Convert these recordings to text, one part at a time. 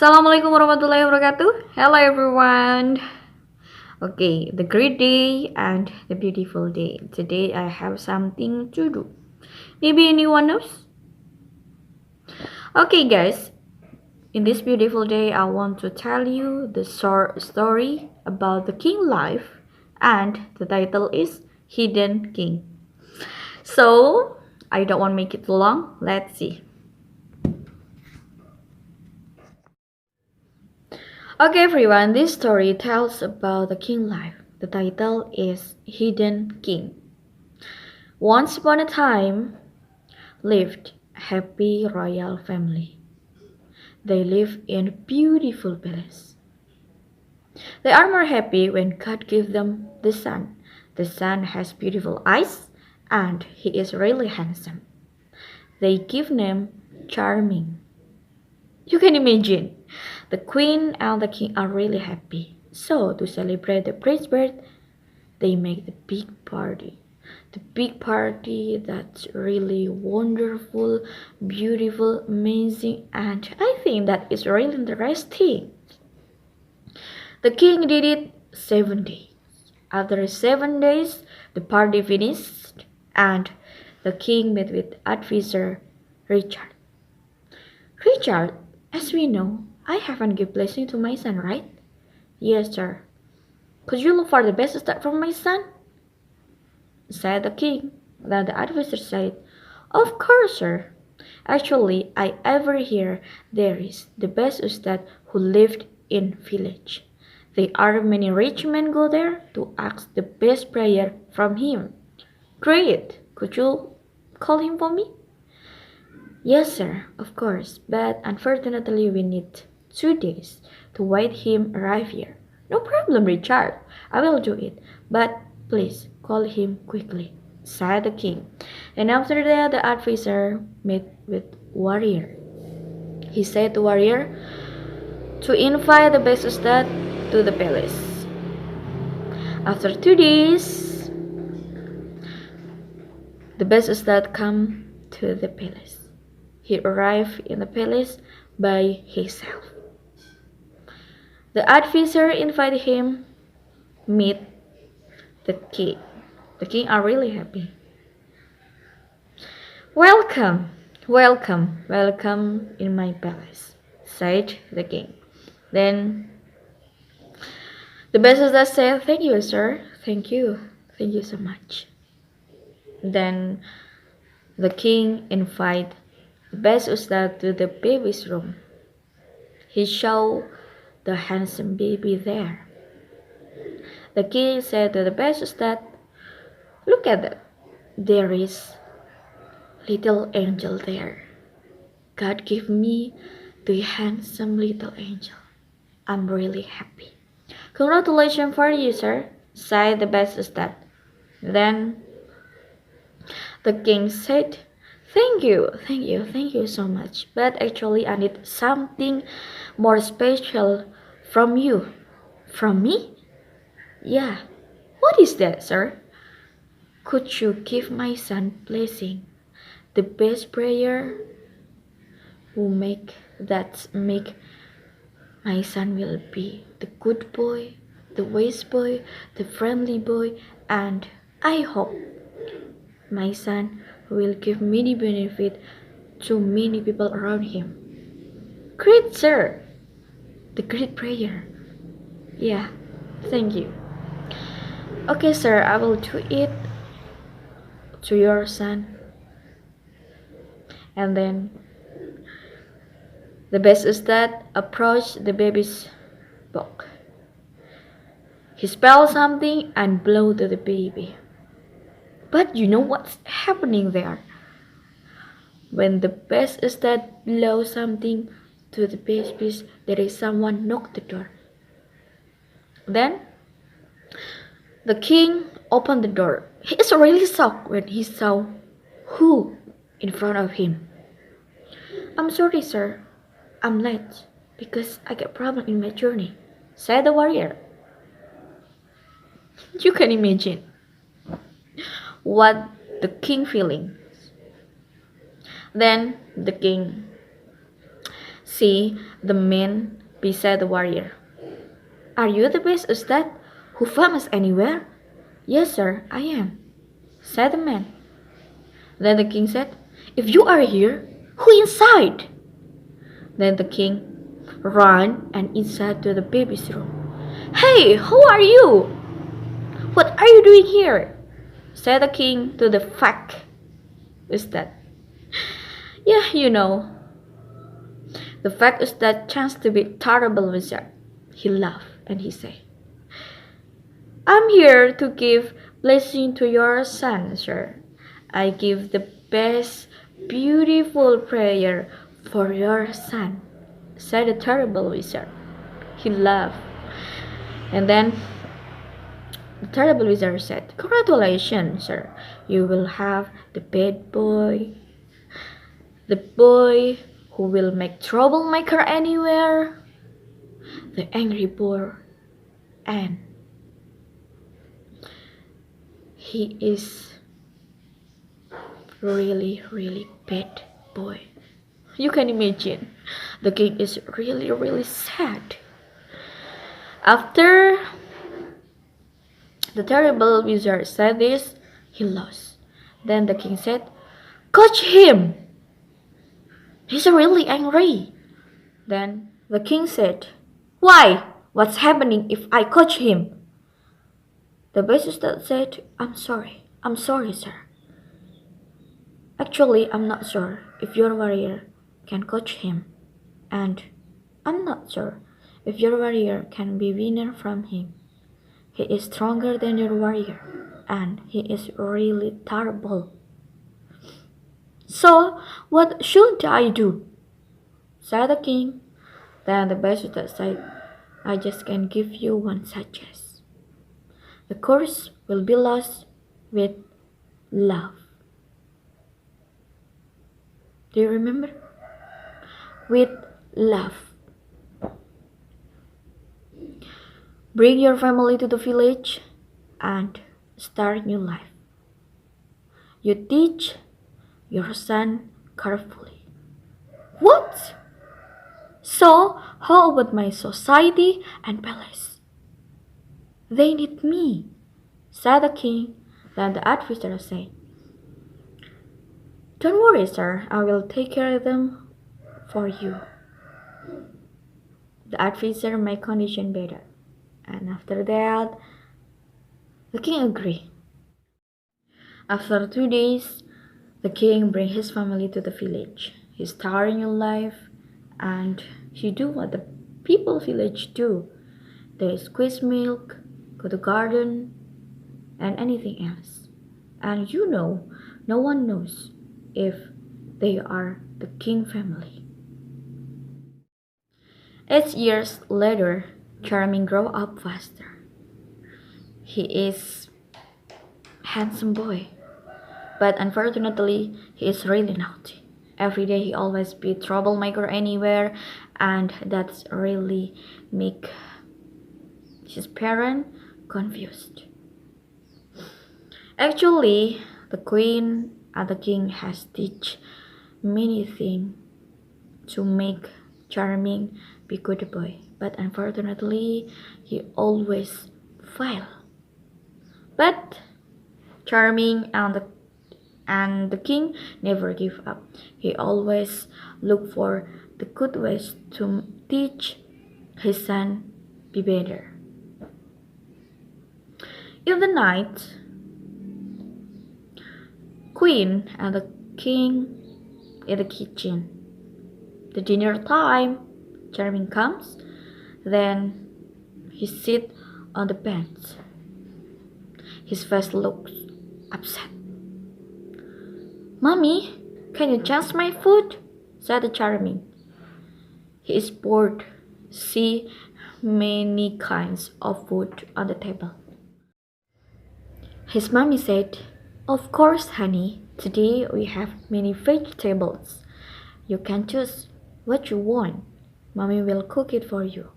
Assalamualaikum warahmatullahi wabarakatuh. Hello everyone. Okay, the great day and the beautiful day. Today I have something to do. Maybe anyone knows? Okay, guys. In this beautiful day, I want to tell you the story about the king life, and the title is Hidden King. So I don't want to make it too long. Let's see. Okay, everyone, this story tells about the king life. The title is Hidden King. Once upon a time lived a happy royal family. They live in a beautiful palace. They are more happy when God gave them the son. The son has beautiful eyes and he is really handsome. They give name Charming. You can imagine, the queen and the king are really happy. So, to celebrate the prince's birth, they make the big party. The big party that's really wonderful, beautiful, amazing, and I think that is really interesting. The king did it 7 days. After 7 days, the party finished, and the king met with advisor Richard. Richard, as we know, I haven't given blessing to my son, right? Yes, sir. Could you look for the best start from my son? Said the king. Then the advisor said, Of course, sir. Actually, I ever hear there is the best ustad who lived in village. There are many rich men go there to ask the best prayer from him. Great! Could you call him for me? Yes, sir, of course, but unfortunately we need 2 days to wait him arrive here. No problem, Richard. I will do it, but please call him quickly, said the king. And after that, the advisor met with warrior. He said to warrior to invite the best ustad to the palace. After 2 days, the best ustad come to the palace. He arrived in the palace by himself. The advisor invited him meet the king. The king are really happy. Welcome, welcome, welcome in my palace, said the king. Then the ambassador said, Thank you, sir. Thank you so much. Then the king invited the best ustad to the baby's room. He showed the handsome baby there. The king said to the best ustad, Look at that. There is little angel there. God gave me the handsome little angel. I'm really happy. Congratulations for you, sir, said the best ustad. Then the king said, Thank you so much. But actually I need something more special from you. From me? Yeah. What is that, sir? Could you give my son blessing? The best prayer who make my son will be the good boy, the wise boy, the friendly boy, and I hope my son will give many benefit to many people around him. Great, sir. The great prayer. Yeah, thank you. Okay, sir, I will do it to your son. And then the best ustad approached the baby's book. He spelled something and blew to the baby. But you know what's happening there? When the best ustad blow something to the baby, there is someone knock the door. Then the king opened the door. He is really shocked when he saw who in front of him. I'm sorry, sir. I'm late because I got problem in my journey, said the warrior. You can imagine what the king feeling. Then the king See the man beside the warrior. Are you the best Ustad who famous anywhere? Yes, sir, I am, said the man. Then the king said, if you are here, who inside? Then the king ran and inside to the baby's room. Hey, who are you? What are you doing here? Said the king to the fat Ustad. Yeah, you know. The fact is that chanced to be terrible wizard. He laughed and he said, I'm here to give blessing to your son, sir. I give the best beautiful prayer for your son, said the terrible wizard. He laughed. And then the terrible wizard said, congratulations, sir. You will have the bad boy, the boy who will make troublemaker anywhere, the angry boy, and he is really, really bad boy. You can imagine, the king is really, really sad. After the terrible wizard said this, he lost. Then the king said, catch him! He's really angry. Then the king said, why? What's happening if I catch him? The Bestustad said, I'm sorry, sir. Actually, I'm not sure if your warrior can catch him. And I'm not sure if your warrior can be winner from him. He is stronger than your warrior, and he is really terrible. So, what should I do? Said the king. Then the Bestustad said, I just can give you one suggestion. The course will be lost with love. Do you remember? With love. Bring your family to the village and start new life. You teach your son carefully. What? So, how about my society and palace? They need me, said the king. Then the advisor said, don't worry, sir, I will take care of them for you. The advisor made condition better. And after that, the king agreed. After 2 days, the king bring his family to the village. He start a new life and he do what the people village do. They squeeze milk, go to garden, and anything else. And you know, no one knows if they are the king family. 8 years later, Charming grew up faster. He is handsome boy, but unfortunately, he is really naughty. Every day he always be troublemaker anywhere, and that's really make his parent confused. Actually, the queen and the king has teach many things to make Charming be good boy, but unfortunately, he always fail. But Charming and the king never give up. He always look for the good ways to teach his son be better. In the night, queen and the king in the kitchen. The dinner time, Charming comes, then he sit on the bench. His face looks upset. Mommy, can you change my food? Said the Charming. He is bored. See many kinds of food on the table. His mommy said, of course, honey. Today we have many vegetables. You can choose what you want. Mommy will cook it for you.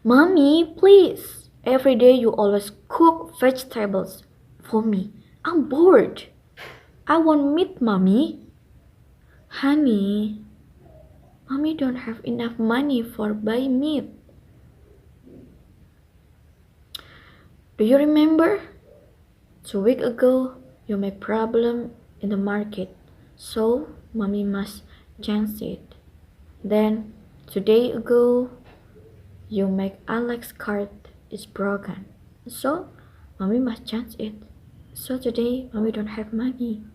Mommy, please. Every day you always cook vegetables for me. I'm bored. I want meat, Mommy. Honey, Mommy don't have enough money for buy meat. Do you remember? 2 weeks ago, you made problem in the market, so mommy must change it. Then, 2 days ago, you make Alex's card is broken, so mommy must change it. So today, mommy don't have money.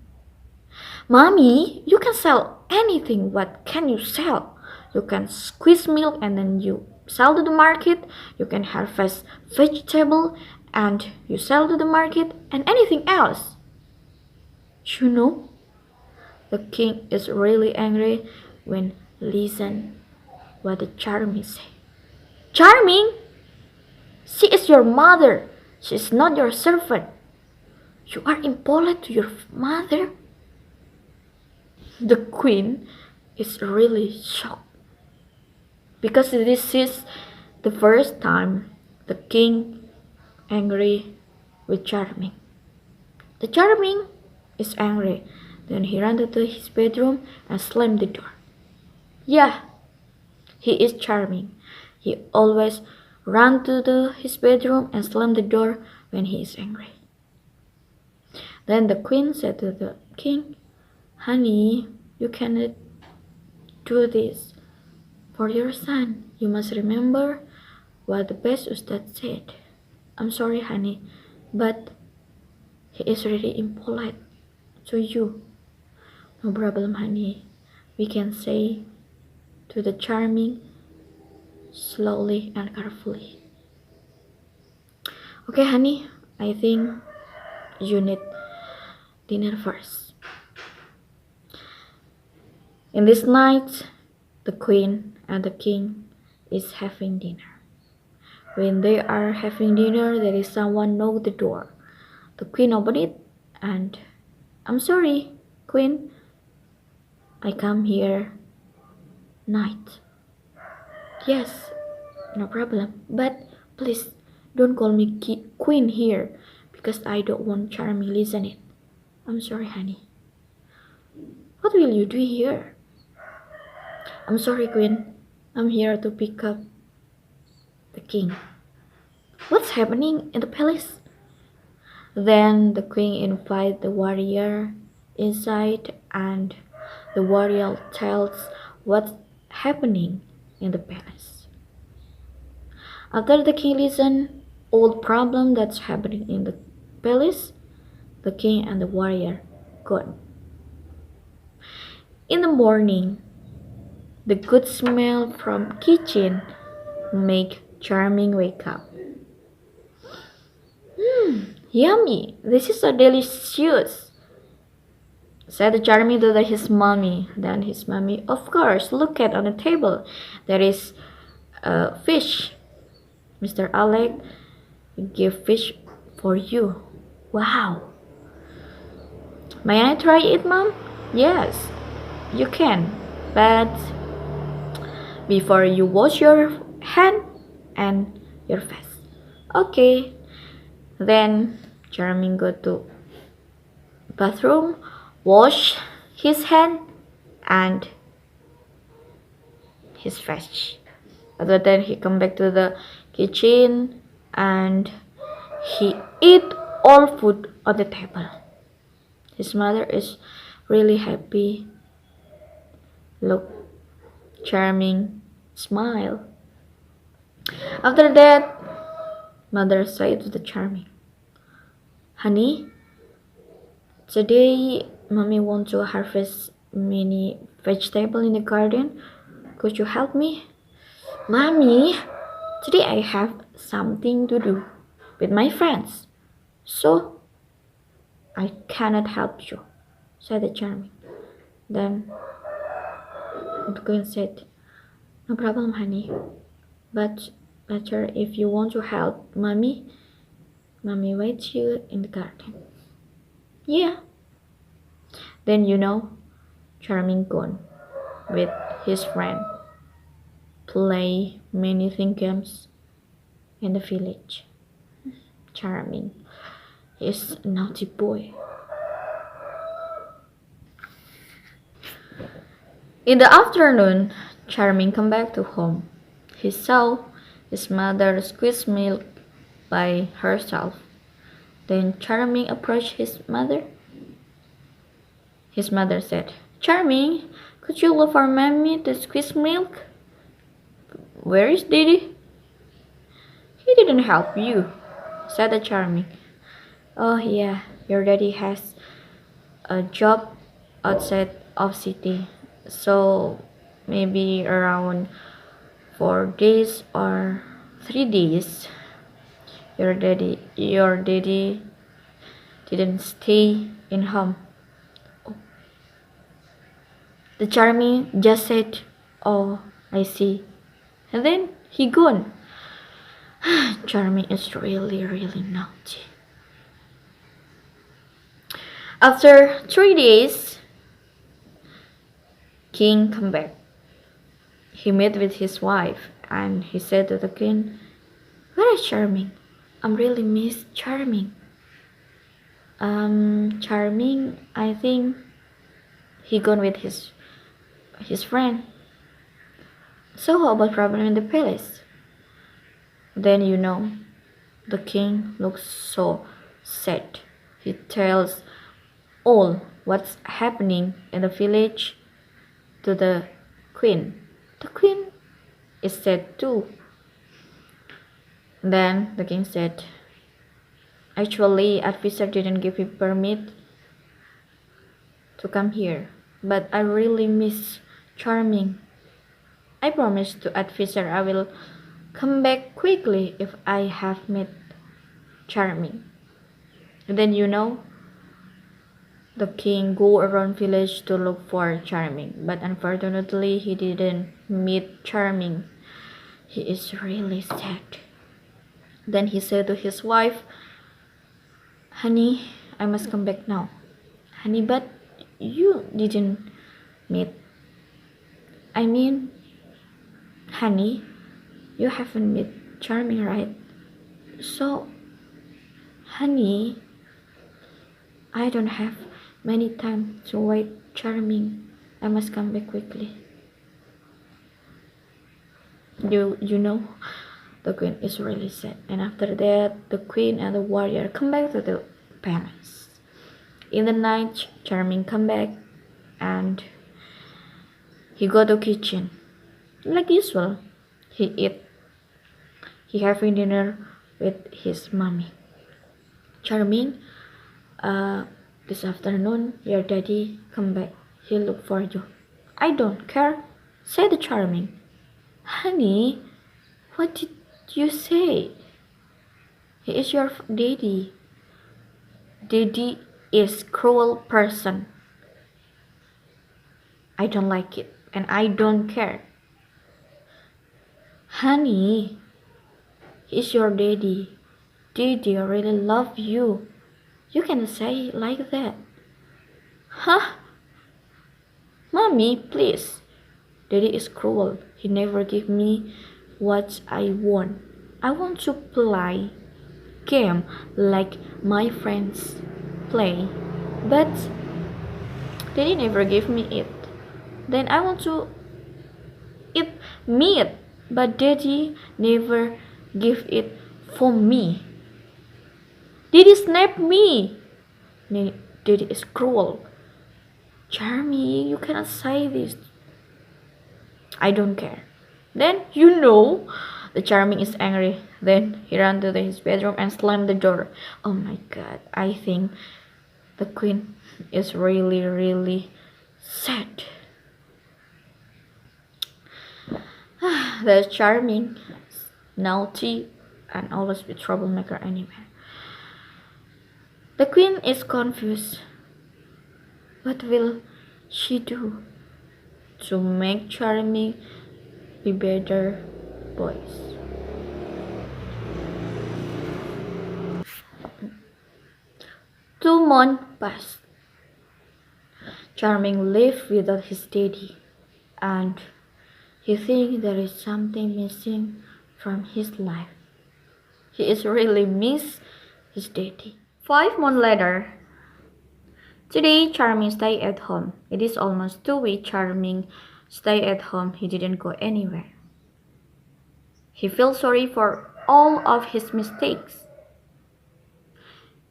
Mommy, you can sell anything. What can you sell? You can squeeze milk and then you sell to the market. You can harvest vegetable and you sell to the market and anything else. You know, the king is really angry when listen what the Charming say. Charming, she is your mother. She is not your servant. You are impolite to your mother. The queen is really shocked because this is the first time the king angry with Charming. The Charming is angry. Then he ran to his bedroom and slammed the door. Yeah, he is Charming. He always run to his bedroom and slam the door when he is angry. Then the queen said to the king, Honey, you cannot do this for your son. You must remember what the best ustad said. I'm sorry, honey, but he is really impolite to you. No problem, honey. We can say to the Charming slowly and carefully. Okay, honey, I think you need dinner first. In this night, the queen and the king is having dinner. When they are having dinner, there is someone knock the door. The queen opened it and, I'm sorry, queen, I come here night. Yes, no problem, but please don't call me queen here because I don't want Charming listen it. I'm sorry, honey. What will you do here? I'm sorry, queen. I'm here to pick up the king. What's happening in the palace? Then the queen invites the warrior inside and the warrior tells what's happening in the palace. After the king listens all the problem that's happening in the palace, the king and the warrior gone. In the morning, the good smell from kitchen make Charming wake up. Yummy! This is so delicious, said the Charming to his mommy. Then his mommy, of course, look at on the table. There is a fish. Mr. Alec give fish for you. Wow! May I try it, Mom? Yes, you can, but before you wash your hand and your face. Okay. Then Charming go to bathroom, wash his hand and his face. After that he come back to the kitchen and he eat all food on the table. His mother is really happy. Look, Charming smile. After that, mother said to the Charming, Honey, today mommy want to harvest many vegetable in the garden. Could you help me? Mommy, today I have something to do with my friends, so I cannot help you, said the Charming. Then the queen said, No problem, honey, but better if you want to help mommy waits you in the garden. Yeah. Then Charming gone with his friend, play many games in the village. Charming is a naughty boy. In the afternoon, Charming come back to home. He saw his mother squeeze milk by herself. Then Charming approached his mother. His mother said, "Charming, could you look for mommy to squeeze milk?" "Where is Didi?" "He didn't help you," said the Charming. "Oh yeah, your daddy has a job outside of city, so maybe around 4 days or 3 days. Your daddy didn't stay in home." The Charming just said, "Oh, I see," and then he gone. Charming is really naughty. After 3 days, King come back. He met with his wife and he said to the king, "Where is Charming? I'm really miss Charming." Charming, I think he gone with his friend. "So how about problem in the palace?" Then the king looks so sad. He tells all what's happening in the village to the queen. The queen is sad too. Then the king said, "Actually, advisor didn't give me permit to come here, but I really miss Charming. I promised to advisor I will come back quickly if I have met Charming." And then the king go around village to look for Charming, but unfortunately he didn't meet Charming. He is really sad. Then he said to his wife, "Honey, I must come back now." "Honey, but you didn't meet. I mean, honey, you haven't met Charming, right? So, honey, I don't have many time to wait Charming. I must come back quickly." You know, the queen is really sad. And after that, the queen and the warrior come back to the palace. In the night, Charming come back and he go to kitchen. Like usual, he having dinner with his mommy. "Charming, this afternoon your daddy come back. He look for you." "I don't care," said the Charming. "Honey, what did you say? He is your daddy. Daddy is cruel person. I don't like it and I don't care." "Honey, he is your daddy. Daddy really love you. You can say like that." "Huh? Mommy, please. Daddy is cruel. He never give me what I want. I want to play game like my friends play, but Daddy never give me it. Then I want to eat meat, but Daddy never give it for me. Daddy snap me. Daddy is cruel." "Charming, you cannot say this." "I don't care." Then the Charming is angry. Then he ran to his bedroom and slammed the door. Oh my god, I think the queen is really sad. The Charming, naughty, and always be troublemaker anywhere. The queen is confused. What will she do to make Charming be better boys? 2 months passed. Charming lived without his daddy, and he thinks there is something missing from his life. He is really miss his daddy. 5 months later, today Charming stay at home. It is almost 2 weeks Charming stay at home. He didn't go anywhere. He felt sorry for all of his mistakes.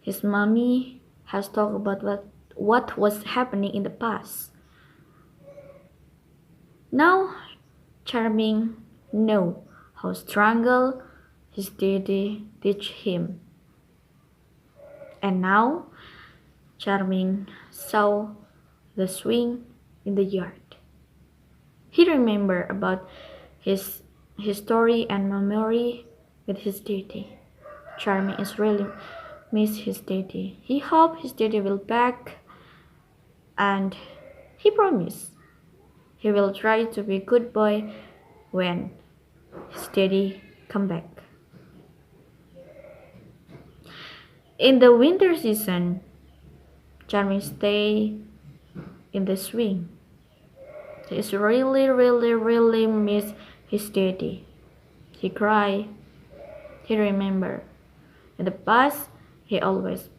His mommy has talked about what was happening in the past. Now, Charming know how struggle his daddy teach him. And now, Charming saw the swing in the yard. He remembered about his history and memory with his daddy. Charming is really miss his daddy. He hope his daddy will back, and he promised he will try to be a good boy when his daddy come back. In the winter season, Charming stay in the swing. He is really miss his daddy. He cry. He remember. In the past, he always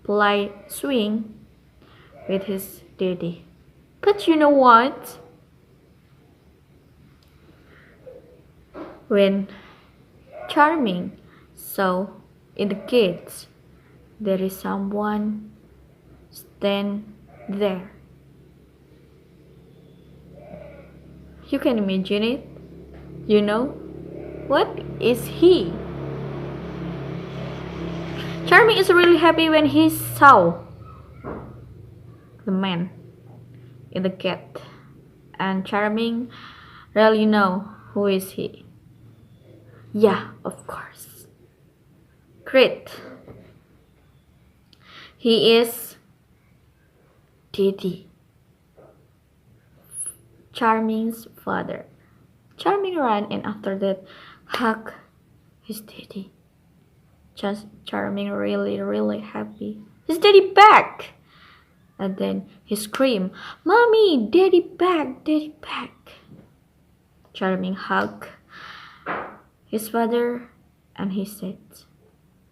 play swing with his daddy. But you know what? When Charming saw in the gates there is someone stand there. You can imagine it. You know what is he? Charming is really happy when he saw the man in the gate, and Charming really know who is he. Yeah, of course. Great. He is Didi, Charming's father. Charming ran and after that hugged his daddy. Just Charming really happy. His daddy back! And then he screamed, "Mommy, daddy back, daddy back!" Charming hugged his father and he said,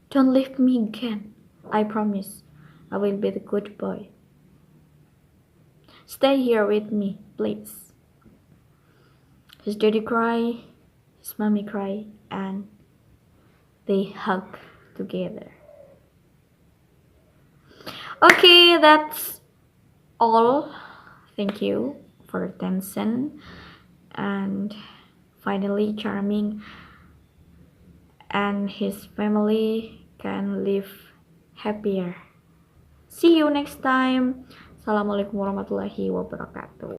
"Don't leave me again. I promise I will be the good boy. Stay here with me, please." His daddy cried, his mommy cried, and they hugged together. Okay, that's all. Thank you for attention. And finally, Charming and his family can live happier. See you next time. Assalamualaikum warahmatullahi wabarakatuh.